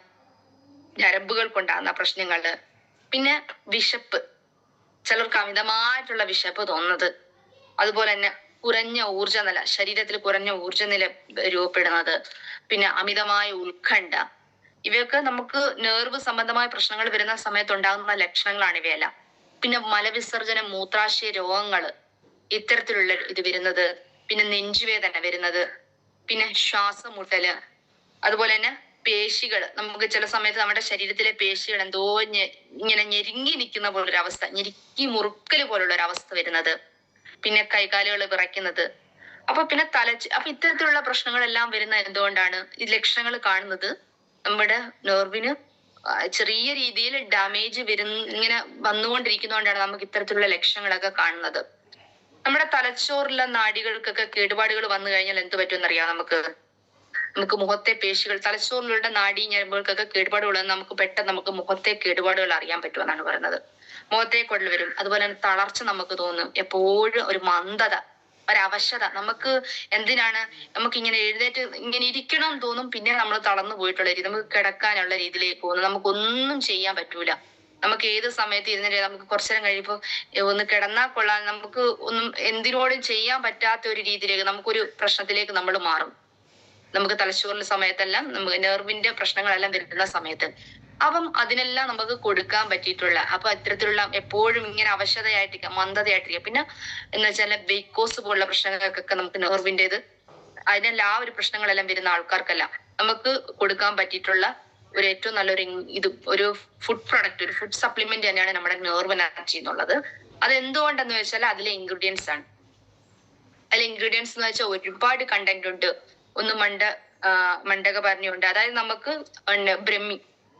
ഞരമ്പുകൾക്കുണ്ടാകുന്ന പ്രശ്നങ്ങള്. പിന്നെ വിശപ്പ്, ചിലർക്ക് അമിതമായിട്ടുള്ള വിശപ്പ് തോന്നുന്നത്. അതുപോലെ തന്നെ കുറഞ്ഞ ഊർജ്ജനില, ശരീരത്തിൽ കുറഞ്ഞ ഊർജ്ജനില രൂപപ്പെടുന്നത്. പിന്നെ അമിതമായ ഉത്കണ്ഠ. ഇവയൊക്കെ നമുക്ക് നെർവ് സംബന്ധമായ പ്രശ്നങ്ങൾ വരുന്ന സമയത്ത് ഉണ്ടാകുന്ന ലക്ഷണങ്ങളാണ് ഇവയെല്ലാം. പിന്നെ മലവിസർജനം, മൂത്രാശയ രോഗങ്ങള്, ഇത്തരത്തിലുള്ള ഇത് വരുന്നത്. പിന്നെ നെഞ്ചുവേദന വരുന്നത്. പിന്നെ ശ്വാസം മുട്ടല്. അതുപോലെ തന്നെ പേശികൾ, നമുക്ക് ചില സമയത്ത് നമ്മുടെ ശരീരത്തിലെ പേശികൾ എന്തോ ഇങ്ങനെ ഞെരുങ്ങി നിൽക്കുന്ന പോലൊരു അവസ്ഥ, ഞെരുക്കി മുറുക്കല് പോലുള്ള ഒരു അവസ്ഥ വരുന്നത്. പിന്നെ കൈകാലുകൾ വിറയ്ക്കുന്നത്. പിന്നെ അപ്പൊ ഇത്തരത്തിലുള്ള പ്രശ്നങ്ങളെല്ലാം വരുന്ന എന്തുകൊണ്ടാണ്? ഈ ലക്ഷണങ്ങൾ കാണുന്നത് നമ്മുടെ നെർവിന് ചെറിയ രീതിയിൽ ഡാമേജ് ഇങ്ങനെ വന്നുകൊണ്ടിരിക്കുന്നതുകൊണ്ടാണ് നമുക്ക് ഇത്തരത്തിലുള്ള ലക്ഷണങ്ങളൊക്കെ കാണുന്നത്. നമ്മുടെ തലച്ചോറിലെ നാഡികൾക്കൊക്കെ കേടുപാടുകൾ വന്നു കഴിഞ്ഞാൽ എന്ത് പറ്റുമെന്നറിയാം? നമുക്ക് മുഖത്തെ പേശികൾ, തലച്ചോറിലുള്ള നാഡീ ഞരമ്പുകൾക്കൊക്കെ കേടുപാടുകൾ നമുക്ക് പെട്ടെന്ന് മുഖത്തെ കേടുപാടുകൾ അറിയാൻ പറ്റുമെന്നാണ് പറയുന്നത്. മുഖത്തെ കൊടൽ വരും. അതുപോലെ തന്നെ തളർച്ച നമുക്ക് തോന്നും, എപ്പോഴും ഒരു മന്ദത, ഒരവശത. നമുക്ക് എന്തിനാണ്, നമുക്ക് ഇങ്ങനെ എഴുന്നേറ്റ് ഇങ്ങനെ ഇരിക്കണം എന്ന് തോന്നും, പിന്നെ നമ്മൾ തളർന്നു പോയിട്ടുള്ള രീതി, നമുക്ക് കിടക്കാനുള്ള രീതിയിലേക്ക് പോകുന്നു, നമുക്കൊന്നും ചെയ്യാൻ പറ്റൂല. നമുക്ക് ഏത് സമയത്ത് ഇരുന്നിട്ട് നമുക്ക് കുറച്ചു നേരം കഴിയുമ്പോൾ ഒന്ന് കിടന്നാൽ കൊള്ളാൻ, നമുക്ക് ഒന്നും എന്തിനോടും ചെയ്യാൻ പറ്റാത്ത ഒരു രീതിയിലേക്ക്, നമുക്കൊരു പ്രശ്നത്തിലേക്ക് നമ്മൾ മാറും. നമുക്ക് തലച്ചോറിന്റെ സമയത്തെല്ലാം, നമുക്ക് നെർവിന്റെ പ്രശ്നങ്ങളെല്ലാം വരുന്ന സമയത്ത്. അതിനെല്ലാം നമുക്ക് കൊടുക്കാൻ പറ്റിയിട്ടുള്ള, ഇത്തരത്തിലുള്ള എപ്പോഴും ഇങ്ങനെ അവശതയായിട്ടിരിക്കുക, മന്ദതയായിട്ടിരിക്കുക. പിന്നെ എന്ന് വെച്ചാൽ വെയ്ക്കോസ് പോലുള്ള പ്രശ്നങ്ങൾക്കൊക്കെ നമുക്ക് നെർവിൻ്റെത്, അതിനെല്ലാം ആ ഒരു പ്രശ്നങ്ങളെല്ലാം വരുന്ന ആൾക്കാർക്കെല്ലാം നമുക്ക് കൊടുക്കാൻ പറ്റിയിട്ടുള്ള ഒരു ഏറ്റവും നല്ലൊരു ഒരു ഫുഡ് പ്രൊഡക്റ്റ്, ഒരു ഫുഡ് സപ്ലിമെന്റ് തന്നെയാണ് നമ്മുടെ നെർവ് എനർജി എന്നുള്ളത്. അത് എന്തുകൊണ്ടെന്ന് വെച്ചാൽ അതിലെ ഇൻഗ്രീഡിയൻസ് ആണ്. അതിലെ ഇൻഗ്രീഡിയൻസ് എന്ന് വെച്ചാൽ ഒരുപാട് കണ്ടന്റ് ഉണ്ട്. ഒന്ന് മണ്ടകപർണിയുണ്ട്, അതായത് നമുക്ക്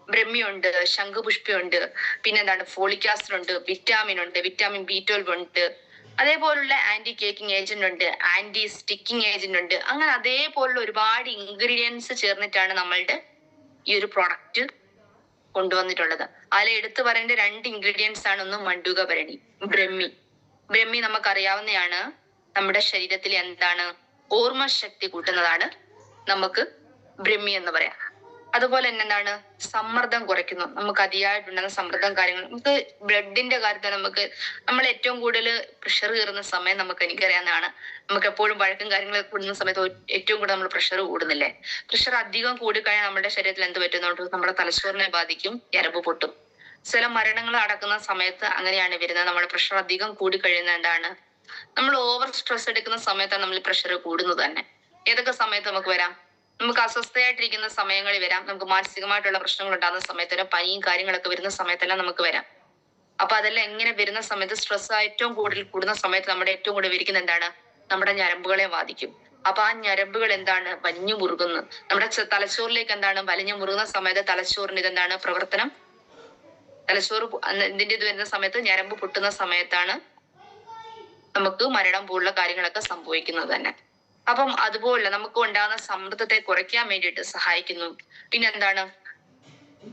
ബ്രഹ്മിയുണ്ട്, ശംഖുപുഷ്പിയുണ്ട്, പിന്നെന്താണ് ഫോളിക് ആസിഡ് ഉണ്ട്, വിറ്റാമിൻ ഉണ്ട്, വിറ്റാമിൻ B12 ഉണ്ട്, അതേപോലുള്ള ആന്റി കേക്കിംഗ് ഏജന്റ് ഉണ്ട്, ആന്റി സ്റ്റിക്കിംഗ് ഏജന്റ് ഉണ്ട്. അങ്ങനെ അതേപോലുള്ള ഒരുപാട് ഇൻഗ്രീഡിയൻസ് ചേർന്നിട്ടാണ് നമ്മളുടെ ഈ ഒരു പ്രൊഡക്റ്റ് കൊണ്ടുവന്നിട്ടുള്ളത്. അതിൽ എടുത്തു പറയേണ്ട 2 ഇൻഗ്രീഡിയൻസ് ആണ്. ഒന്ന് മണ്ഡൂകഭരണി, ബ്രഹ്മി നമുക്കറിയാവുന്നതാണ്, നമ്മുടെ ശരീരത്തിൽ എന്താണ് ഓർമ്മശക്തി കൂട്ടുന്നതാണ് നമുക്ക് ബ്രഹ്മി എന്ന് പറയാം. അതുപോലെ തന്നെ എന്താണ്, സമ്മർദ്ദം കുറയ്ക്കുന്നു. നമുക്ക് അതിയായിട്ടുണ്ടെന്ന സമ്മർദ്ദം കാര്യങ്ങൾ, നമുക്ക് ബ്ലഡിന്റെ കാര്യത്തിൽ നമ്മൾ ഏറ്റവും കൂടുതൽ പ്രഷർ കയറുന്ന സമയം എനിക്കറിയാവുന്നതാണ്. നമുക്ക് എപ്പോഴും വഴക്കും കാര്യങ്ങളൊക്കെ കൂടുന്ന സമയത്ത് ഏറ്റവും കൂടുതൽ നമ്മൾ പ്രഷർ കൂടുന്നില്ലേ? പ്രഷർ അധികം കൂടിക്കഴിഞ്ഞാൽ നമ്മുടെ ശരീരത്തിൽ എന്ത് പറ്റുന്നുണ്ട്? നമ്മുടെ തലച്ചോറിനെ ബാധിക്കും, ഞരമ്പ് പൊട്ടും. ചില മരണങ്ങൾ നടക്കുന്ന സമയത്ത് അങ്ങനെയാണ് വരുന്നത്. നമ്മുടെ പ്രഷർ അധികം കൂടിക്കഴിയുന്ന എന്താണ്, നമ്മൾ ഓവർ സ്ട്രെസ് എടുക്കുന്ന സമയത്താണ് നമ്മൾ പ്രഷർ കൂടുന്നത് തന്നെ. ഏതൊക്കെ സമയത്ത് നമുക്ക് വരാം? നമുക്ക് അസ്വസ്ഥയായിട്ടിരിക്കുന്ന സമയങ്ങളിൽ വരാം, നമുക്ക് മാനസികമായിട്ടുള്ള പ്രശ്നങ്ങൾ ഉണ്ടാകുന്ന സമയത്ത് വരാം, പനിയും കാര്യങ്ങളൊക്കെ വരുന്ന സമയത്തെല്ലാം നമുക്ക് വരാം. അതെല്ലാം എങ്ങനെ വരുന്ന സമയത്ത്, സ്ട്രെസ് ഏറ്റവും കൂടുതൽ കൂടുന്ന സമയത്ത് നമ്മുടെ ഏറ്റവും കൂടുതൽ വിരിക്കുന്ന എന്താണ്, നമ്മുടെ ഞരമ്പുകളെ ബാധിക്കും. ആ ഞരമ്പുകൾ എന്താണ്, വലിഞ്ഞു മുറുകുന്നു. നമ്മുടെ തലച്ചോറിലേക്ക് എന്താണ് വലിഞ്ഞു മുറുകുന്ന സമയത്ത് തലച്ചോറിന് ഇതെന്താണ് പ്രവർത്തനം, തലച്ചോറ് ഇതിന്റെ ഇത് വരുന്ന സമയത്ത്, ഞരമ്പ് പൊട്ടുന്ന സമയത്താണ് നമുക്ക് മരണം പോലുള്ള കാര്യങ്ങളൊക്കെ സംഭവിക്കുന്നത് തന്നെ. അതുപോലെ നമുക്ക് ഉണ്ടാകുന്ന സമ്മർദ്ദത്തെ കുറയ്ക്കാൻ വേണ്ടിയിട്ട് സഹായിക്കുന്നു. പിന്നെന്താണ്,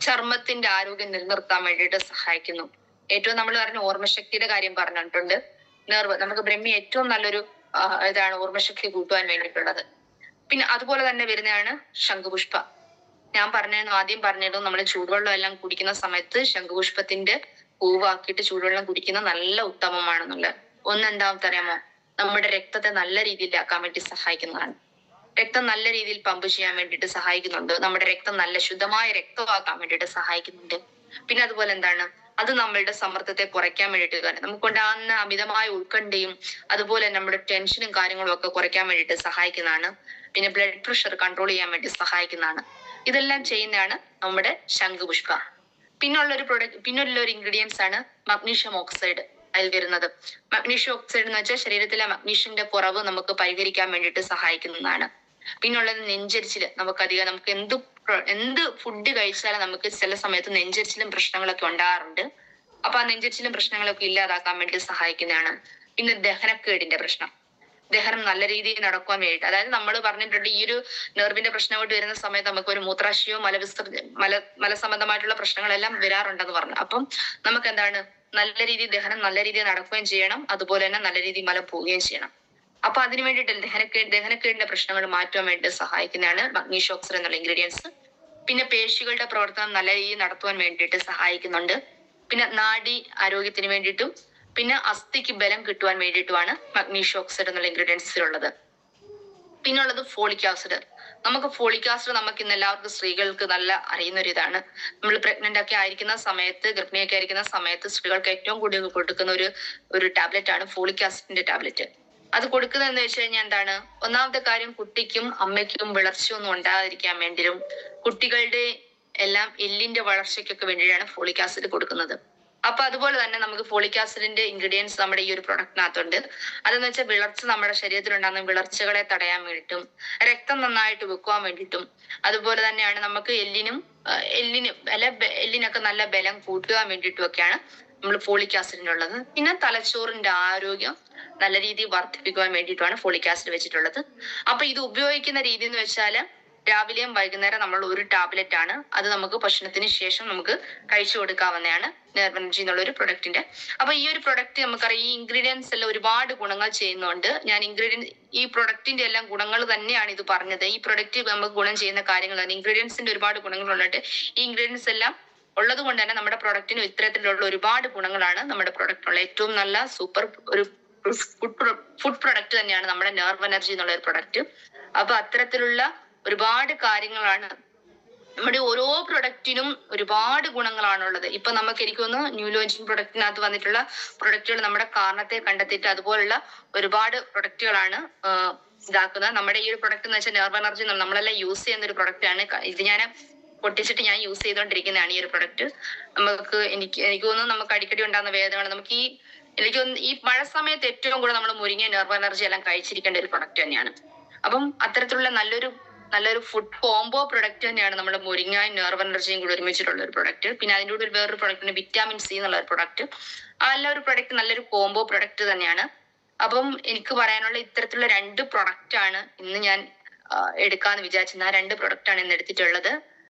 ചർമ്മത്തിന്റെ ആരോഗ്യം നിലനിർത്താൻ വേണ്ടിയിട്ട് സഹായിക്കുന്നു. ഏറ്റവും നമ്മൾ പറഞ്ഞ ഓർമ്മശക്തിയുടെ കാര്യം പറഞ്ഞിട്ടുണ്ട്. നെർവ്, നമുക്ക് ബ്രഹ്മി ഏറ്റവും നല്ലൊരു ഇതാണ് ഓർമ്മശക്തി കൂട്ടുവാൻ വേണ്ടിയിട്ടുള്ളത്. പിന്നെ അതുപോലെ തന്നെ വരുന്നതാണ് ശംഖുപുഷ്പ. ഞാൻ ആദ്യം പറഞ്ഞിരുന്നു, നമ്മൾ ചൂടുവെള്ളം എല്ലാം കുടിക്കുന്ന സമയത്ത് ശംഖുപുഷ്പത്തിന്റെ പൂവാക്കിയിട്ട് ചൂടുവെള്ളം കുടിക്കുന്ന നല്ല ഉത്തമമാണെന്നുള്ളത്. എന്താമത്തെ അറിയാമോ? നമ്മുടെ രക്തത്തെ നല്ല രീതിയിലാക്കാൻ വേണ്ടി സഹായിക്കുന്നതാണ്. രക്തം നല്ല രീതിയിൽ പമ്പ് ചെയ്യാൻ വേണ്ടിയിട്ട് സഹായിക്കുന്നുണ്ട്. നമ്മുടെ രക്തം നല്ല ശുദ്ധമായ രക്തമാക്കാൻ വേണ്ടിയിട്ട് സഹായിക്കുന്നുണ്ട്. പിന്നെ അതുപോലെ എന്താണ്, അത് നമ്മളുടെ സമ്മർദ്ദത്തെ കുറയ്ക്കാൻ വേണ്ടിയിട്ട്, നമുക്കുണ്ടാകുന്ന അമിതമായ ഉത്കണ്ഠയും അതുപോലെ നമ്മുടെ ടെൻഷനും കാര്യങ്ങളും ഒക്കെ കുറയ്ക്കാൻ വേണ്ടിയിട്ട് സഹായിക്കുന്നതാണ്. പിന്നെ ബ്ലഡ് പ്രഷർ കൺട്രോൾ ചെയ്യാൻ വേണ്ടി സഹായിക്കുന്നതാണ്. ഇതെല്ലാം ചെയ്യുന്നതാണ് നമ്മുടെ ശംഖുപുഷ്പ. പിന്നുള്ള ഒരു ഇൻഗ്രീഡിയൻസ് ആണ് മഗ്നീഷ്യം ഓക്സൈഡ്. അതിൽ വരുന്നത് മഗ്നീഷ്യം ഓക്സൈഡ് എന്ന് വെച്ചാൽ ശരീരത്തിലെ മഗ്നീഷ്യന്റെ കുറവ് നമുക്ക് പരിഹരിക്കാൻ വേണ്ടിയിട്ട് സഹായിക്കുന്നതാണ്. പിന്നുള്ളത് നെഞ്ചരിച്ചില്. നമുക്ക് എന്ത് ഫുഡ് കഴിച്ചാലും നമുക്ക് ചില സമയത്ത് നെഞ്ചരിച്ചിലും പ്രശ്നങ്ങളൊക്കെ ഉണ്ടാകാറുണ്ട്. ആ നെഞ്ചരിച്ചിലും പ്രശ്നങ്ങളൊക്കെ ഇല്ലാതാക്കാൻ വേണ്ടി സഹായിക്കുന്നതാണ്. പിന്നെ ദഹനക്കേടിന്റെ പ്രശ്നം, ദഹനം നല്ല രീതിയിൽ നടക്കുവാൻ വേണ്ടിയിട്ട്. അതായത് നമ്മൾ പറഞ്ഞിട്ടുണ്ട് ഈ ഒരു നെർവിന്റെ പ്രശ്നമായിട്ട് വരുന്ന സമയത്ത് നമുക്ക് ഒരു മൂത്രാശയവും മലസംബന്ധമായിട്ടുള്ള പ്രശ്നങ്ങളെല്ലാം വരാറുണ്ടെന്ന് പറഞ്ഞു. അപ്പം നമുക്ക് എന്താണ് നല്ല രീതിയിൽ ദഹനം നല്ല രീതിയിൽ നടക്കുകയും ചെയ്യണം, അതുപോലെ തന്നെ നല്ല രീതിയിൽ മലം പോവുകയും ചെയ്യണം. അപ്പൊ അതിന് വേണ്ടിയിട്ട് ദഹനക്കേടിന്റെ പ്രശ്നങ്ങൾ മാറ്റുവാൻ വേണ്ടി സഹായിക്കുന്നതാണ് മഗ്നീഷ്യം ഓക്സൈഡ് എന്നുള്ള ഇൻഗ്രീഡിയൻസ്. പിന്നെ പേശികളുടെ പ്രവർത്തനം നല്ല രീതിയിൽ നടത്തുവാൻ വേണ്ടിയിട്ട് സഹായിക്കുന്നുണ്ട്. പിന്നെ നാഡി ആരോഗ്യത്തിന് വേണ്ടിയിട്ടും പിന്നെ അസ്ഥിക്ക് ബലം കിട്ടുവാൻ വേണ്ടിയിട്ടുമാണ് മഗ്നീഷ്യം ഓക്സൈഡ് എന്നുള്ള ഇൻഗ്രീഡിയൻസിലുള്ളത്. പിന്നെ ഉള്ളത് ഫോളിക് ആസിഡ്. നമുക്ക് ഫോളിക് ആസിഡ് നമുക്ക് ഇന്ന് എല്ലാവർക്കും സ്ത്രീകൾക്ക് നല്ല അറിയുന്ന ഒരു ഇതാണ്. നമ്മൾ പ്രഗ്നന്റ് ഒക്കെ ആയിരിക്കുന്ന സമയത്ത്, ഗർഭിണിയൊക്കെ ആയിരിക്കുന്ന സമയത്ത് സ്ത്രീകൾക്ക് ഏറ്റവും കൂടുതൽ കൊടുക്കുന്ന ഒരു ടാബ്ലറ്റ് ആണ് ഫോളിക് ആസിഡിന്റെ ടാബ്ലറ്റ്. അത് കൊടുക്കുന്നത് എന്ന് വെച്ച് കഴിഞ്ഞാൽ എന്താണ്, ഒന്നാമത്തെ കാര്യം കുട്ടിക്കും അമ്മയ്ക്കും വിളർച്ചയൊന്നും ഉണ്ടാകാതിരിക്കാൻ വേണ്ടിയും കുട്ടികളുടെ എല്ലാം എല്ലിന്റെ വളർച്ചയ്ക്കൊക്കെ വേണ്ടിയാണ് ഫോളിക് ആസിഡ് കൊടുക്കുന്നത്. അപ്പൊ അതുപോലെ തന്നെ നമുക്ക് ഫോളിക് ആസിഡിന്റെ ഇൻഗ്രീഡിയൻസ് നമ്മുടെ ഈ ഒരു പ്രൊഡക്റ്റിനകത്തുണ്ട്. അതെന്ന് വെച്ചാൽ വിളർച്ച നമ്മുടെ ശരീരത്തിലുണ്ടാകുന്ന വിളർച്ചകളെ തടയാൻ വേണ്ടിയിട്ടും രക്തം നന്നായിട്ട് വെക്കുവാൻ വേണ്ടിയിട്ടും അതുപോലെ തന്നെയാണ് നമുക്ക് എല്ലിനൊക്കെ നല്ല ബലം കൂട്ടുവാൻ വേണ്ടിയിട്ടും ഒക്കെയാണ് നമ്മൾ ഫോളിക് ആസിഡിനുള്ളത്. പിന്നെ തലച്ചോറിന്റെ ആരോഗ്യം നല്ല രീതിയിൽ വർദ്ധിപ്പിക്കുവാൻ വേണ്ടിയിട്ടുമാണ് ഫോളിക് ആസിഡ് വെച്ചിട്ടുള്ളത്. അപ്പൊ ഇത് ഉപയോഗിക്കുന്ന രീതി എന്ന് വെച്ചാല് രാവിലെയും വൈകുന്നേരം നമ്മൾ ഒരു ടാബ്ലറ്റ് ആണ്. അത് നമുക്ക് ഭക്ഷണത്തിന് ശേഷം നമുക്ക് കഴിച്ചു കൊടുക്കാവുന്നതാണ് നെർവ് എനർജി എന്നുള്ള ഒരു പ്രൊഡക്റ്റിന്റെ. അപ്പൊ ഈ ഒരു പ്രൊഡക്റ്റ് നമുക്കറിയാം, ഈ ഇൻഗ്രീഡിയൻസ് എല്ലാം ഒരുപാട് ഗുണങ്ങൾ ചെയ്യുന്നുണ്ട്. ഞാൻ ഈ പ്രൊഡക്റ്റിന്റെ എല്ലാം ഗുണങ്ങൾ തന്നെയാണ് ഇത് പറഞ്ഞത്. ഈ പ്രൊഡക്റ്റ് നമുക്ക് ഗുണം ചെയ്യുന്ന കാര്യങ്ങളാണ്. ഇൻഗ്രീഡിയൻസിന്റെ ഒരുപാട് ഗുണങ്ങൾ ഉള്ളിട്ട് ഈ ഇൻഗ്രീഡിയൻസ് എല്ലാം ഉള്ളത് കൊണ്ട് തന്നെ നമ്മുടെ പ്രൊഡക്റ്റിന് ഇത്തരത്തിലുള്ള ഒരുപാട് ഗുണങ്ങളാണ് നമ്മുടെ പ്രൊഡക്റ്റിനുള്ള. ഏറ്റവും നല്ല സൂപ്പർ ഒരു ഫുഡ് പ്രൊഡക്റ്റ് തന്നെയാണ് നമ്മുടെ നെർവ് എനർജി എന്നുള്ള ഒരു പ്രൊഡക്റ്റ്. അപ്പൊ അത്തരത്തിലുള്ള ഒരുപാട് കാര്യങ്ങളാണ് നമ്മുടെ ഓരോ പ്രൊഡക്റ്റിനും ഒരുപാട് ഗുണങ്ങളാണുള്ളത്. ഇപ്പൊ നമുക്ക് എനിക്ക് തോന്നുന്നു ന്യൂ ലോഞ്ചിങ് പ്രൊഡക്റ്റിനകത്ത് വന്നിട്ടുള്ള പ്രൊഡക്റ്റുകൾ നമ്മുടെ കാരണത്തെ കണ്ടെത്തിയിട്ട് അതുപോലുള്ള ഒരുപാട് പ്രൊഡക്റ്റുകളാണ് ഇതാക്കുന്നത്. നമ്മുടെ ഈ ഒരു പ്രൊഡക്റ്റ് എന്ന് വെച്ചാൽ നെർവ് എനർജി നമ്മളെല്ലാം യൂസ് ചെയ്യുന്ന ഒരു പ്രൊഡക്റ്റ് ആണ്. ഇത് ഞാൻ പൊട്ടിച്ചിട്ട് ഞാൻ യൂസ് ചെയ്തുകൊണ്ടിരിക്കുന്നതാണ് ഈ ഒരു പ്രൊഡക്റ്റ്. എനിക്ക് തോന്നുന്നു നമുക്ക് അടിക്കടി ഉണ്ടാകുന്ന വേദനകൾ നമുക്ക് എനിക്ക് തോന്നുന്നു ഈ മഴ സമയത്ത് ഏറ്റവും കൂടുതൽ നമ്മൾ മുരിങ്ങ നെർവ് എനർജി എല്ലാം കഴിച്ചിരിക്കേണ്ട ഒരു പ്രൊഡക്റ്റ് തന്നെയാണ്. അപ്പം അത്തരത്തിലുള്ള നല്ലൊരു ഫുഡ് കോംബോ പ്രൊഡക്റ്റ് തന്നെയാണ് നമ്മുടെ മുരിങ്ങയും നെർവ് എനർജിയും കൂടി ഒരുമിച്ചിട്ടുള്ള ഒരു പ്രൊഡക്റ്റ്. പിന്നെ അതിൻ്റെ കൂടെ വേറൊരു പ്രൊഡക്റ്റ് വിറ്റാമിൻ സി എന്നുള്ള ഒരു പ്രൊഡക്റ്റ്. ആ ഒരു പ്രൊഡക്റ്റ് നല്ലൊരു കോംബോ പ്രൊഡക്റ്റ് തന്നെയാണ്. അപ്പം എനിക്ക് പറയാനുള്ള ഇത്തരത്തിലുള്ള 2 പ്രൊഡക്റ്റ് ആണ് ഇന്ന് ഞാൻ എടുക്കാന്ന് വിചാരിച്ചിരുന്നത്. ആ 2 പ്രൊഡക്റ്റ് ആണ് ഇന്ന് എടുത്തിട്ടുള്ളത്.